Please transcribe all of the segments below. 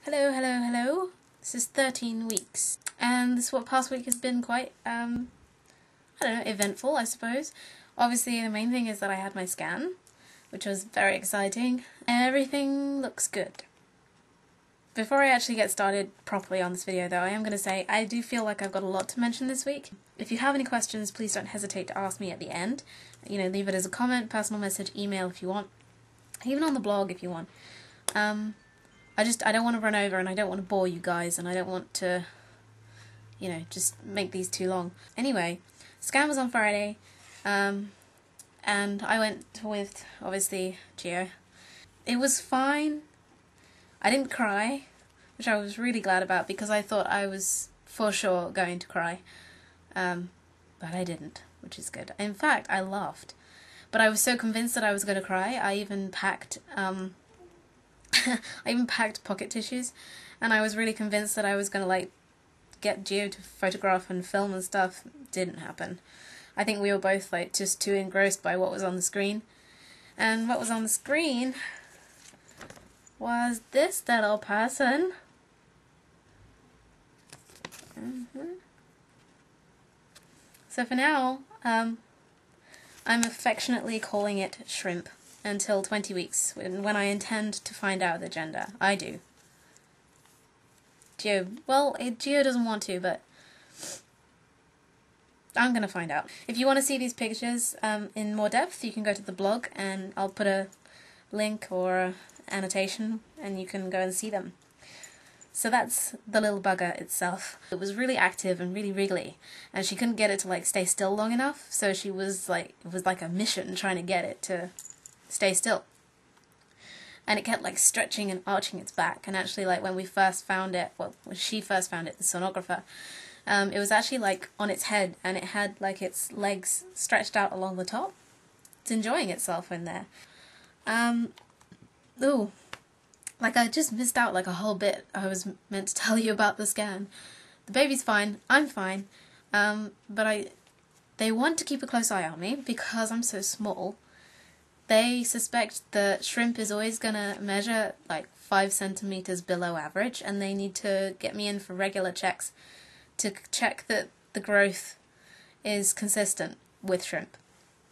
Hello, hello, hello. This is 13 weeks, and this past week has been quite, I don't know, eventful, I suppose. Obviously, the main thing is that I had my scan, which was very exciting. Everything looks good. Before I actually get started properly on this video, though, I am going to say I do feel like I've got a lot to mention this week. If you have any questions, please don't hesitate to ask me at the end. You know, leave it as a comment, personal message, email if you want, even on the blog if you want. I don't want to run over and I don't want to bore you guys and I don't want to, you know, just make these too long. Anyway, scan was on Friday, and I went with, obviously, Gio. It was fine. I didn't cry, which I was really glad about because I thought I was for sure going to cry, but I didn't, which is good. In fact, I laughed, but I was so convinced that I was going to cry, I even packed pocket tissues, and I was really convinced that I was going to get Gio to photograph and film and stuff. Didn't happen. I think we were both just too engrossed by what was on the screen. And what was on the screen was this little person. So for now, I'm affectionately calling it Shrimp until 20 weeks, when I intend to find out the gender. I do. Gio doesn't want to, but I'm going to find out. If you want to see these pictures in more depth, you can go to the blog, and I'll put a link or an annotation, and you can go and see them. So that's the little bugger itself. It was really active and really wriggly, and she couldn't get it to stay still long enough, so she was it was like a mission trying to get it to stay still. And it kept stretching and arching its back, and actually when we first found it, when she first found it, the sonographer, it was actually on its head, and it had its legs stretched out along the top. It's enjoying itself in there. I just missed out a whole bit I was meant to tell you about the scan. The baby's fine, I'm fine, but they want to keep a close eye on me because I'm so small. They suspect that Shrimp is always going to measure 5 centimeters below average, and they need to get me in for regular checks to check that the growth is consistent with Shrimp.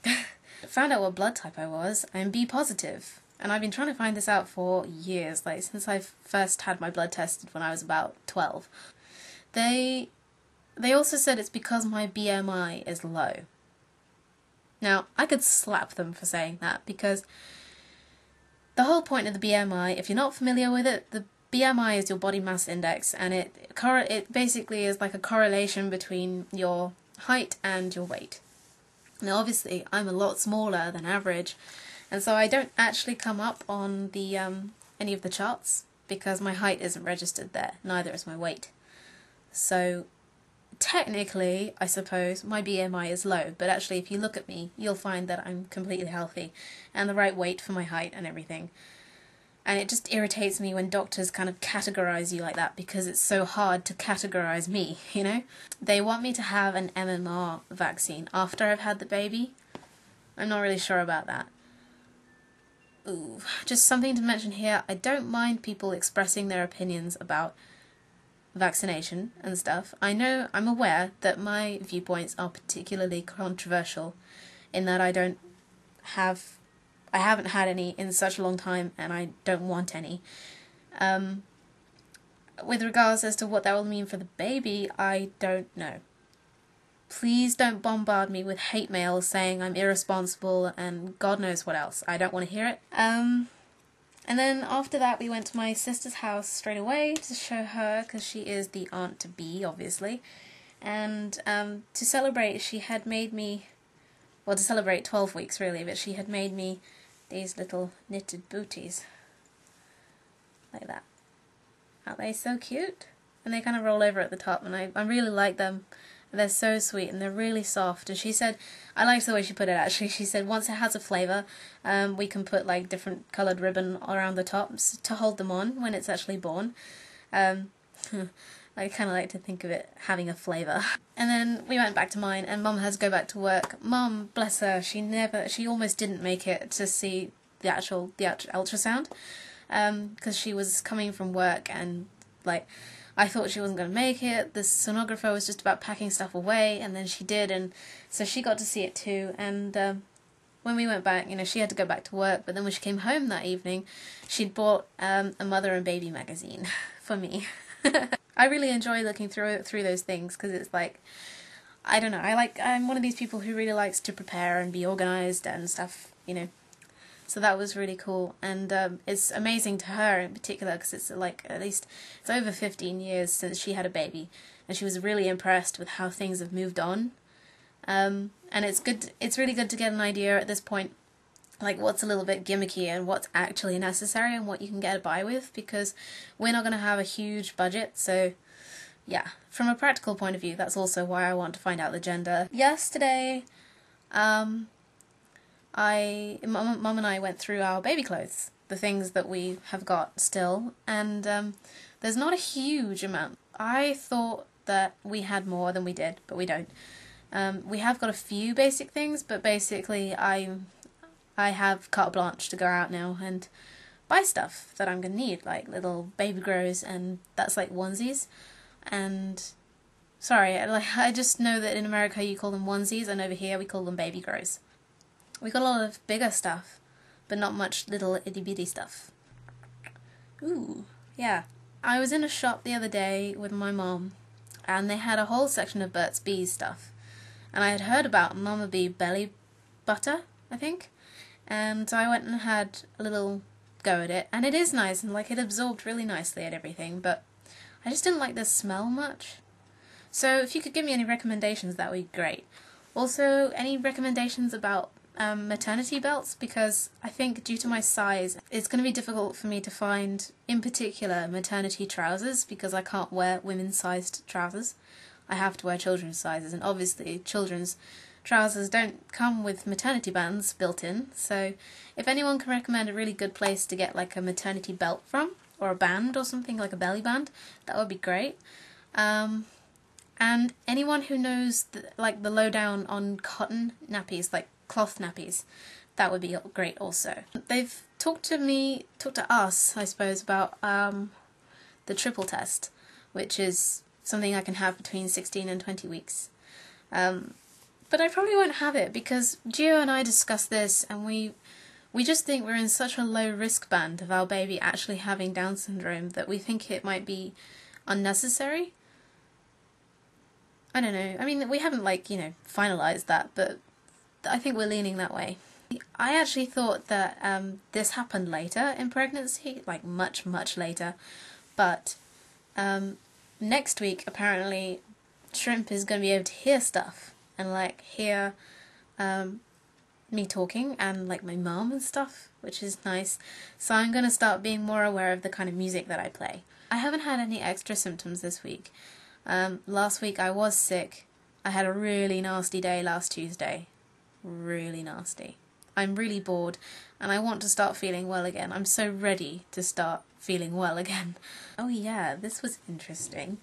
I found out what blood type I was. I'm B positive, and I've been trying to find this out for years, since I first had my blood tested when I was about 12. They also said it's because my BMI is low. Now, I could slap them for saying that, because the whole point of the BMI, if you're not familiar with it, the BMI is your body mass index, and it basically is like a correlation between your height and your weight. Now, obviously, I'm a lot smaller than average, and so I don't actually come up on the any of the charts, because my height isn't registered there, neither is my weight. So technically, I suppose, my BMI is low, but actually if you look at me, you'll find that I'm completely healthy and the right weight for my height and everything. And it just irritates me when doctors kind of categorize you like that, because it's so hard to categorize me, you know? They want me to have an MMR vaccine after I've had the baby. I'm not really sure about that. Ooh, just something to mention here, I don't mind people expressing their opinions about vaccination and stuff. I'm aware that my viewpoints are particularly controversial in that I haven't had any in such a long time, and I don't want any. With regards as to what that will mean for the baby, I don't know. Please don't bombard me with hate mail saying I'm irresponsible and God knows what else. I don't want to hear it. And then after that, we went to my sister's house straight away to show her, because she is the aunt-to-be, obviously. And to celebrate, she had made me, well, to celebrate 12 weeks, really, but she had made me these little knitted booties. Like that. Aren't they so cute? And they kind of roll over at the top, and I really like them. They're so sweet, and they're really soft. And she said, I liked the way she put it, actually. She said once it has a flavour, we can put different coloured ribbon around the tops to hold them on when it's actually born. I kind of like to think of it having a flavour. And then we went back to mine, and Mum had to go back to work. Mum, bless her, she almost didn't make it to see the actual ultrasound. because she was coming from work and like I thought she wasn't going to make it. The sonographer was just about packing stuff away, and then she did, and so she got to see it too. And when we went back, she had to go back to work, but then when she came home that evening, she'd bought a mother and baby magazine for me. I really enjoy looking through those things because it's like, I don't know, I'm one of these people who really likes to prepare and be organised and stuff. So that was really cool, and it's amazing to her in particular because it's like at least it's over 15 years since she had a baby, and she was really impressed with how things have moved on. And it's really good to get an idea at this point, like what's a little bit gimmicky and what's actually necessary and what you can get by with, because we're not going to have a huge budget. So yeah, from a practical point of view, that's also why I want to find out the gender. Yesterday, Mum and I went through our baby clothes, the things that we have got still, and there's not a huge amount. I thought that we had more than we did, but we don't. We have got a few basic things, but basically I have carte blanche to go out now and buy stuff that I'm going to need, like little baby grows, and that's like onesies. And sorry, I just know that in America you call them onesies, and over here we call them baby grows. We got a lot of bigger stuff, but not much little itty bitty stuff. Ooh, yeah. I was in a shop the other day with my mom, and they had a whole section of Burt's Bees stuff. And I had heard about Mama Bee belly butter, I think. And so I went and had a little go at it. And it is nice, and like it absorbed really nicely at everything, but I just didn't like the smell much. So if you could give me any recommendations, that would be great. Also, any recommendations about maternity belts, because I think due to my size, it's going to be difficult for me to find, in particular, maternity trousers, because I can't wear women's sized trousers. I have to wear children's sizes, and obviously children's trousers don't come with maternity bands built in, so if anyone can recommend a really good place to get like a maternity belt from, or a band or something, like a belly band, that would be great. And anyone who knows the lowdown on cotton nappies, like cloth nappies, that would be great also. They've talked to us, I suppose, about the triple test, which is something I can have between 16 and 20 weeks. But I probably won't have it because Gio and I discussed this, and we just think we're in such a low risk band of our baby actually having Down syndrome that we think it might be unnecessary. I don't know. I mean, we haven't finalised that, but I think we're leaning that way. I actually thought that this happened later in pregnancy, like much, much later, but next week apparently Shrimp is going to be able to hear stuff and hear me talking and my mum and stuff, which is nice. So I'm going to start being more aware of the kind of music that I play. I haven't had any extra symptoms this week. Last week I was sick. I had a really nasty day last Tuesday. Really nasty. I'm really bored and I want to start feeling well again. I'm so ready to start feeling well again. Oh yeah, this was interesting.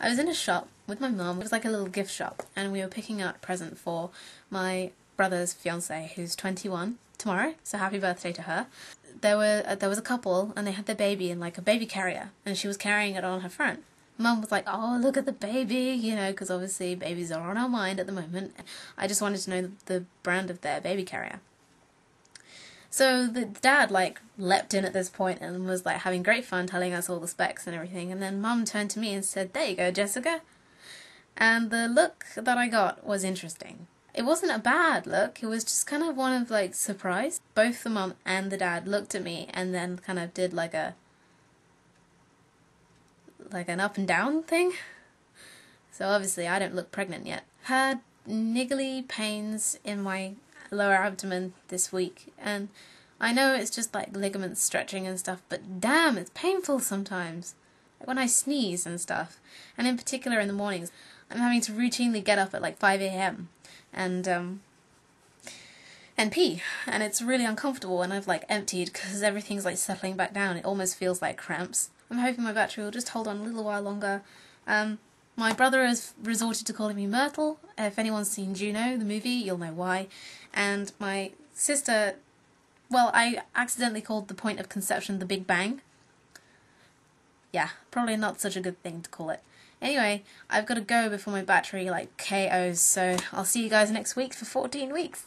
I was in a shop with my mum. It was like a little gift shop, and we were picking out a present for my brother's fiancée, who's 21 tomorrow, so happy birthday to her. There was a couple, and they had their baby in a baby carrier, and she was carrying it on her front. Mum was like, oh, look at the baby, because obviously babies are on our mind at the moment. I just wanted to know the brand of their baby carrier. So the dad leapt in at this point and was having great fun telling us all the specs and everything, and then Mum turned to me and said, there you go, Jessica. And the look that I got was interesting. It wasn't a bad look, it was just kind of one of surprise. Both the mum and the dad looked at me and then kind of did an up and down thing. So obviously I don't look pregnant yet. Had niggly pains in my lower abdomen this week, and I know it's just ligaments stretching and stuff, but damn, it's painful sometimes. When I sneeze and stuff, and in particular in the mornings, I'm having to routinely get up at 5 a.m. and pee, and it's really uncomfortable, and I've emptied because everything's settling back down. It almost feels like cramps. I'm hoping my battery will just hold on a little while longer. My brother has resorted to calling me Myrtle. If anyone's seen Juno, the movie, you'll know why. And my sister well, I accidentally called the point of conception the Big Bang. Yeah, probably not such a good thing to call it. Anyway, I've got to go before my battery, like, KOs, so I'll see you guys next week for 14 weeks.